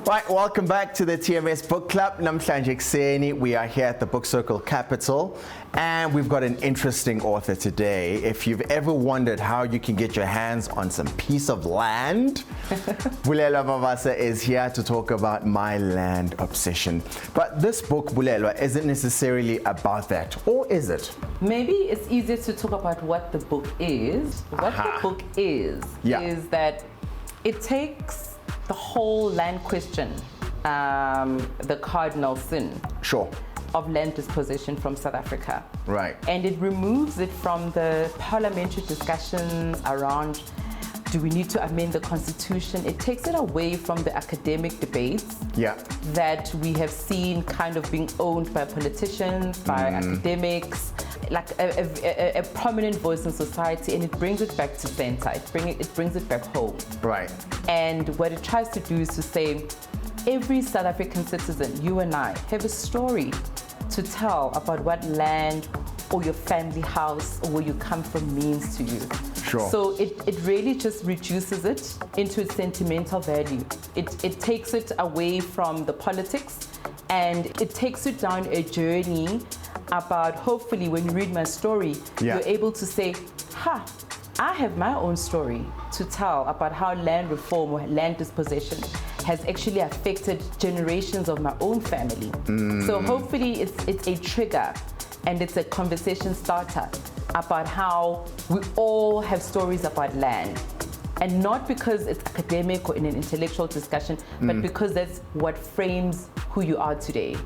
Right, welcome back to the TMS Book Club. Namhlanje Kuseni. We are here at the Book Circle Capital, and we've got an interesting author today. If you've ever wondered how you can get your hands on some piece of land, Bulelwa Mabasa is here to talk about my land obsession. But this book, Bulelwa, isn't necessarily about that, or is it? Maybe it's easier to talk about what the book is. What the book is that it takes the whole land question, the cardinal sin of land dispossession from South Africa. Right. And it removes it from the parliamentary discussions around, do we need to amend the constitution? It takes it away from the academic debates that we have seen kind of being owned by politicians, by academics, like a prominent voice in society, and it brings it back to center. It brings it back home. Right. And what it tries to do is to say, every South African citizen, you and I, have a story to tell about what land or your family house or where you come from means to you. Sure. So it really just reduces it into its sentimental value. It takes it away from the politics, and it takes it down a journey about, hopefully when you read my story, you're able to say, I have my own story to tell about how land reform or land dispossession has actually affected generations of my own family. So hopefully it's a trigger and it's a conversation starter about how we all have stories about land. And not because it's academic or in an intellectual discussion, but because that's what frames who you are today.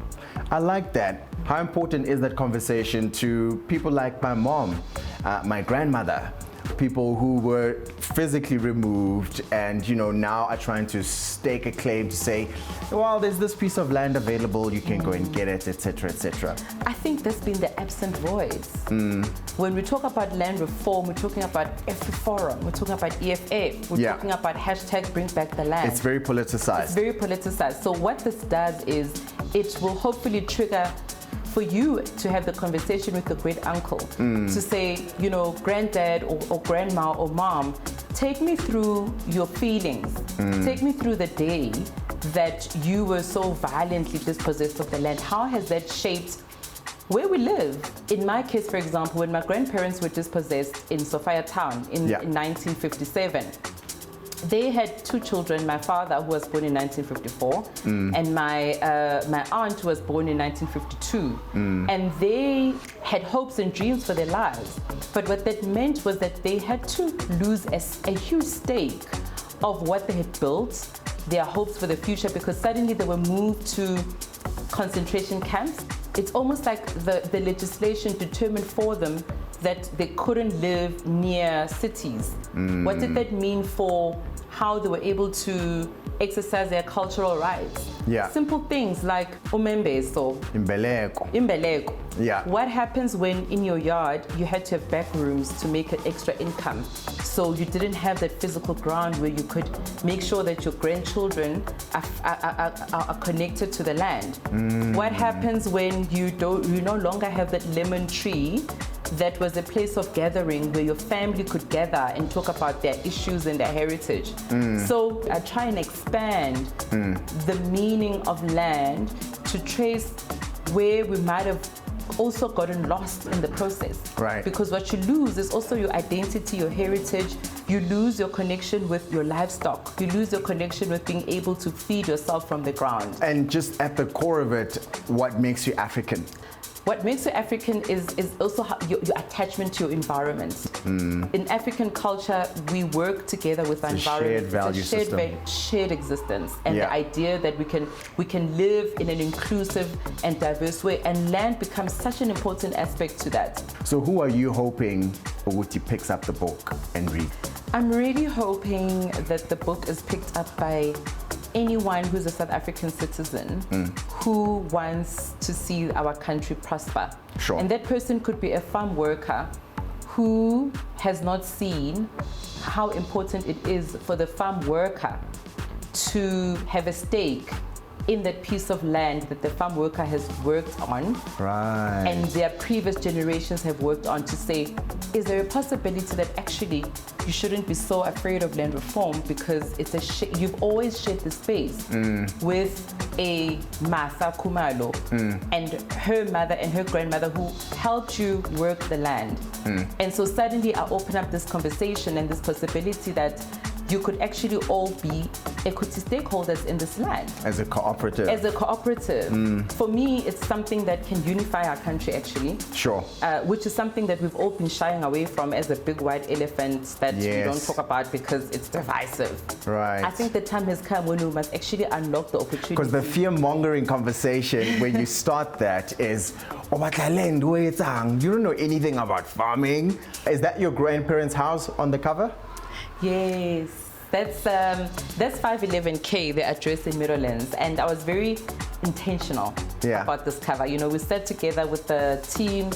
I like that. How important is that conversation to people like my mom, my grandmother, people who were physically removed and, now are trying to stake a claim to say, well, there's this piece of land available, you can go and get it, etc., etc. I think that's been the absent voice. When we talk about land reform, we're talking about Forum, we're talking about EFF, we're talking about hashtag bring back the land. It's very politicized. It's very politicized. So what this does is it will hopefully trigger for you to have the conversation with the great uncle to say, granddad or grandma or mom, take me through your feelings. Take me through the day that you were so violently dispossessed of the land. How has that shaped where we live? In my case, for example, when my grandparents were dispossessed in Sophia Town in 1957, they had two children, my father, who was born in 1954, and my aunt, who was born in 1952. And they had hopes and dreams for their lives. But what that meant was that they had to lose a huge stake of what they had built, their hopes for the future, because suddenly they were moved to concentration camps. It's almost like the legislation determined for them that they couldn't live near cities. What did that mean for how they were able to exercise their cultural rights? Simple things like umembeso, imbeleko. What happens when in your yard you had to have back rooms to make an extra income? So you didn't have that physical ground where you could make sure that your grandchildren are connected to the land. What happens when you no longer have that lemon tree that was a place of gathering where your family could gather and talk about their issues and their heritage? So I try and expand the meaning of land to trace where we might have also gotten lost in the process. Right. Because what you lose is also your identity, your heritage. You lose your connection with your livestock. You lose your connection with being able to feed yourself from the ground. And just at the core of it, what makes you African? What makes you African is also your attachment to your environment. In African culture, we work together with our environment. Shared value system. Shared existence, and the idea that we can live in an inclusive and diverse way, and land becomes such an important aspect to that. So who are you hoping Uguti picks up the book and reads? I'm really hoping that the book is picked up by anyone who's a South African citizen who wants to see our country prosper. And that person could be a farm worker who has not seen how important it is for the farm worker to have a stake in that piece of land that the farm worker has worked on, Right. and their previous generations have worked on, to say, is there a possibility that actually you shouldn't be so afraid of land reform, because it's you've always shared the space with a Masa Kumalo and her mother and her grandmother who helped you work the land. And so suddenly I open up this conversation and this possibility that you could actually all be equity stakeholders in this land. As a cooperative. As a cooperative. For me, it's something that can unify our country, actually. Sure. Which is something that we've all been shying away from as a big white elephant that we don't talk about because it's divisive. Right. I think the time has come when we must actually unlock the opportunity. Because the fear-mongering conversation, when you start that, is, oh, but land, you don't know anything about farming. Is that your grandparents' house on the cover? Yes, that's 511K, the address in Meadowlands, and I was very intentional about this cover. You know, we sat together with the team,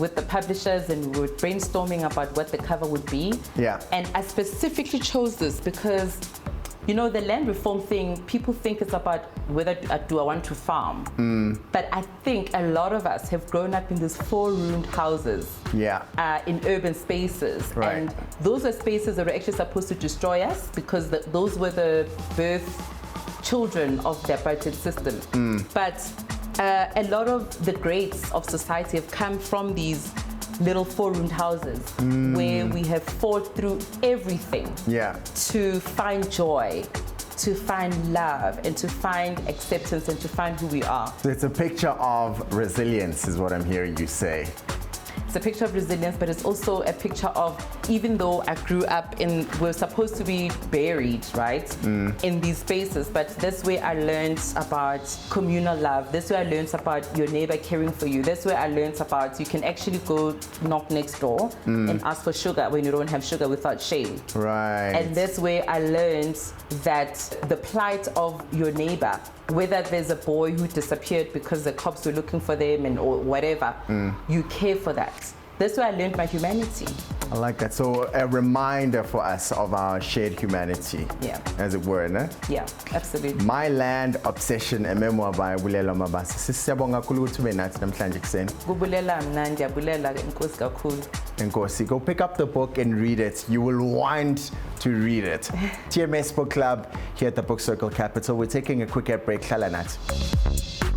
with the publishers, and we were brainstorming about what the cover would be. Yeah. And I specifically chose this because, you know, the land reform thing, people think it's about whether do I want to farm. But I think a lot of us have grown up in these 4-roomed houses in urban spaces. Right. And those are spaces that were actually supposed to destroy us because those were the birth children of the apartheid system. But a lot of the greats of society have come from these little 4-roomed houses where we have fought through everything to find joy, to find love, and to find acceptance, and to find who we are. So it's a picture of resilience, is what I'm hearing you say. It's a picture of resilience, but it's also a picture of, even though I grew up we're supposed to be buried, right, in these spaces, but that's where I learned about communal love. That's where I learned about your neighbor caring for you. That's where I learned about you can actually go knock next door and ask for sugar when you don't have sugar without shame. Right. And that's where I learned that the plight of your neighbor, whether there's a boy who disappeared because the cops were looking for them or whatever, you care for that. That's where I learned my humanity. I like that. So a reminder for us of our shared humanity, as it were, ne? Yeah, absolutely. My Land Obsession, a memoir by Bulelwa Mabasa. Sisiyabonga kakhulu ukuthi ube nathi namhlanje kuseni. Kubulela mna, ndiyabulela, inkosi kakhulu. Enkosi, go pick up the book and read it. You will want to read it. TMS Book Club here at the Book Circle Capital. We're taking a quick break. Hlala nathi.